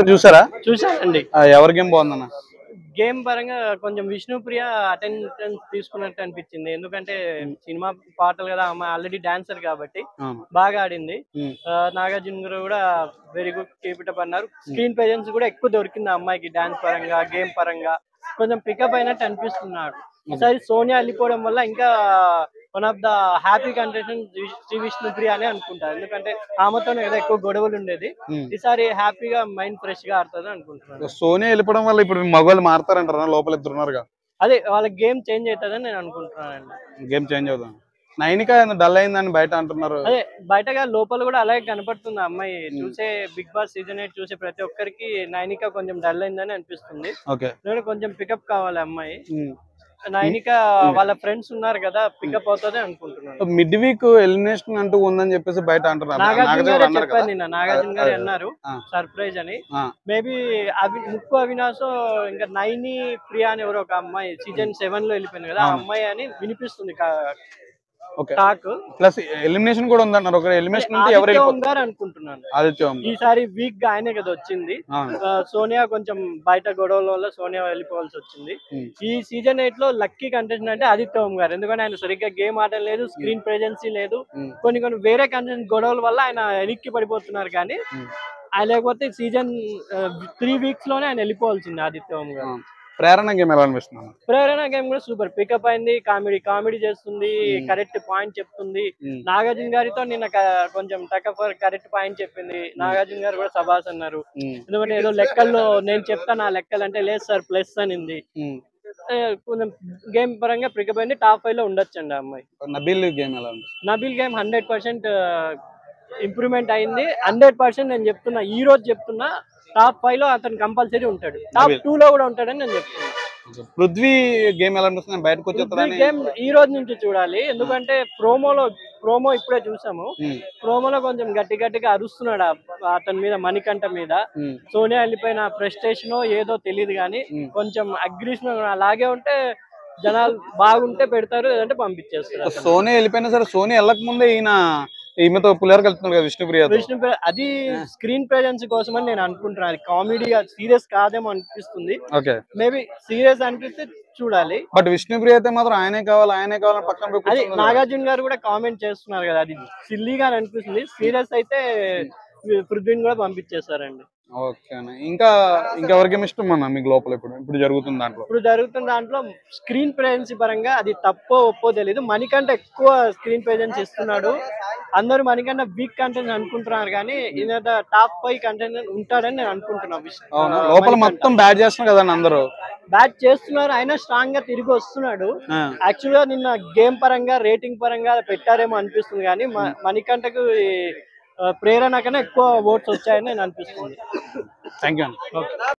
చూసారా? చూసానండి. ఎవరి గేమ్ బాగుందన్న? గేమ్ పరంగా కొంచెం విష్ణుప్రియ అటెన్షన్ తీసుకున్నట్టు అనిపించింది. ఎందుకంటే సినిమా పాటలు కదా, అమ్మ ఆల్రెడీ డాన్సర్ కాబట్టి బాగా ఆడింది. నాగార్జున గారు కూడా very good keep it up అన్నారు. స్క్రీన్ ప్రెజెన్స్ కూడా ఎక్కువ దొరికింది ఆ అమ్మాయికి. డాన్స్ పరంగా, గేమ్ పరంగా కొంచెం పికప్ అయినట్టు అనిపిస్తున్నాడు. ఈసారి సోనియా వెళ్ళిపోవడం వల్ల ఇంకా one of the happy contestant Shri Vishnupriya అని అనుకుంటారు. ఎందుకంటే ఆమెతోనే కదా ఎక్కువ గొడవలు ఉండేది. ఈసారి హ్యాపీగా మైండ్ ఫ్రెష్ గా ఆడుతుంది అనుకుంటున్నాను. సోనియా వెళ్ళిపోవడం వల్ల ఇప్పుడు మగవాళ్ళు మారుతారంటారా? లోపల ఇద్దరు ఉన్నారుగా. అదే వాళ్ళ గేమ్ చేంజ్ అవుతుందని నేను అనుకుంటున్నానండి. గేమ్ చేంజ్ అవుతుంది. నైనిక డల్ అయిందని బయట అంటున్నారు. అదే బయటగా లోపల కూడా అలాగే కనపడుతుంది. అమ్మాయి చూసే బిగ్ బాస్ సీజన్ 8 చూసే ప్రతి ఒక్కరికి నైనిక కొంచెం డల్ అయిందని అనిపిస్తుంది. కొంచెం పికప్ కావాలి అమ్మాయి. నైనిక వాళ్ళ ఫ్రెండ్స్ ఉన్నారు కదా, పికప్ అవుతుంది అనుకుంటున్నాను. మిడ్ వీక్ ఎలిమినేషన్ అంటూ ఉందని చెప్పేసి బయట అంటున్నారు. నాగార్జున గారు చెప్పారు నిన్న. నాగార్జున గారు అన్నారు సర్ప్రైజ్ అని. మేబీ ముక్కు అవినాశ్ ఇంకా నైని ప్రియా అని ఎవరో ఒక అమ్మాయి సీజన్ 7 లో వెళ్ళిపోయింది కదా, ఆ అమ్మాయి అని వినిపిస్తుంది టాక్. ప్లస్ ఎలిమినేషన్ కూడా ఉందన్నారు. ఒక ఎలిమినేషన్ అనుకుంటున్నాను. ఈసారి వీక్ గా ఆయనే కదా వచ్చింది. సోనియా కొంచెం బయట గొడవల వల్ల సోనియా వెళ్ళిపోవాల్సి వచ్చింది. ఈ సీజన్ 8 లో లక్కీ కంటెస్టెంట్ అంటే ఆదిత్య ఓం గారు. ఎందుకంటే ఆయన సరిగ్గా గేమ్ ఆడడం లేదు, స్క్రీన్ ప్రెజెన్సీ లేదు. కొన్ని వేరే కంటెస్టెంట్ గొడవల వల్ల ఆయన వెనక్కి పడిపోతున్నారు. కానీ ఆయన లేకపోతే సీజన్ 3 వీక్స్ లోనే ఆయన వెళ్ళిపోవాల్సింది ఆదిత్య ఓం గారు. ప్రేరణ గేమ్ ఎలా అనిపిస్తుంది? ప్రేరణ గేమ్ కూడా సూపర్ పికప్ అయింది. కామెడీ చేస్తుంది, కరెక్ట్ పాయింట్ చెప్తుంది. నాగార్జున గారితో నిన్న కొంచెం టకఫర్ కరెక్ట్ పాయింట్ చెప్పింది. నాగార్జున గారు కూడా సభాస్ అన్నారు. ఎందుకంటే ఏదో లెక్కల్లో నేను చెప్తాను ఆ లెక్కలు అంటే లేదు సార్ ప్లస్ అనింది. కొంచెం గేమ్ పరంగా పికప్ అయింది. టాప్ 5 లో ఉండొచ్చండి ఆ అమ్మాయి. నబీల్ గేమ్ ఎలా ఉంది? నబీల్ గేమ్ 100% ఇంప్రూవ్మెంట్ అయింది. 100% నేను చెప్తున్నా, ఈ రోజు చెప్తున్నా టాప్ 5 లో అతను కంపల్సరీ ఉంటాడు. టాప్ 2 లో కూడా ఉంటాడని నేను చెప్తున్నా. పృథ్వీ గేమ్ ఎలా అనిపిస్తుంది? బయటకు వచ్చేస్తారని గేమ్ ఈ రోజు నుంచి చూడాలి. ఎందుకంటే ప్రోమో ఇప్పుడే చూసాము. ప్రోమోలో కొంచెం గట్టిగా అరుస్తున్నాడు అతని మీద, మణికంఠ మీద. సోనియా వెళ్ళిపోయిన ఫ్రస్ట్రేషన్ ఏదో తెలియదు కానీ కొంచెం అగ్రెషన్ అలాగే ఉంటే జనాలు బాగుంటే పెడతారు, లేదంటే పంపించేస్తారు. సోనియా వెళ్ళిపోయినా సరే సోనియా వెళ్ళక ముందే ఈమెతో పులిహోర కలుపుతున్నారు కదా విష్ణుప్రియ. అది స్క్రీన్ ప్రెజెన్స్ కోసం అని నేను అనుకుంటున్నాను. అది కామెడీగా సీరియస్ కాదేమో అనిపిస్తుంది. మేబీ సీరియస్ అనిపిస్తే చూడాలి. బట్ విష్ణుప్రియ అయితే మాత్రం ఆయనే కావాలని పక్కన అది నాగార్జున గారు కూడా కామెంట్ చేస్తున్నారు కదా, అది సిల్లీగా అనిపిస్తుంది. సీరియస్ అయితే పృథ్వీని కూడా పంపించేస్తారండి. ఇంకా ఎవరికి ఇష్టం అన్న మీకు లోపల ఇప్పుడు జరుగుతున్న దాంట్లో స్క్రీన్ ప్రెజెన్స్ పరంగా అది తప్పో ఒప్పో తెలీదు. మణికంఠ ఎక్కువ స్క్రీన్ ప్రెజెన్స్ ఇస్తున్నాడు. అందరూ మణికంఠ వీక్ కంటెంట్ అనుకుంటున్నారు కానీ ఈయన టాప్ 5 కంటెంట్ ఉంటాడని నేను అనుకుంటున్నాను. లోపల మొత్తం బ్యాట్ చేస్తున్నారు కదా, అందరూ బ్యాట్ చేస్తున్నారు. అయినా స్ట్రాంగ్ గా తిరిగి వస్తున్నాడు. యాక్చువల్ గా నిన్న గేమ్ పరంగా రేటింగ్ పరంగా పెట్టారేమో అనిపిస్తుంది కానీ మణికంఠకు ప్రేరణ కన్నా ఎక్కువ ఓట్స్ వచ్చాయని నేను అనిపిస్తుంది. Thank you.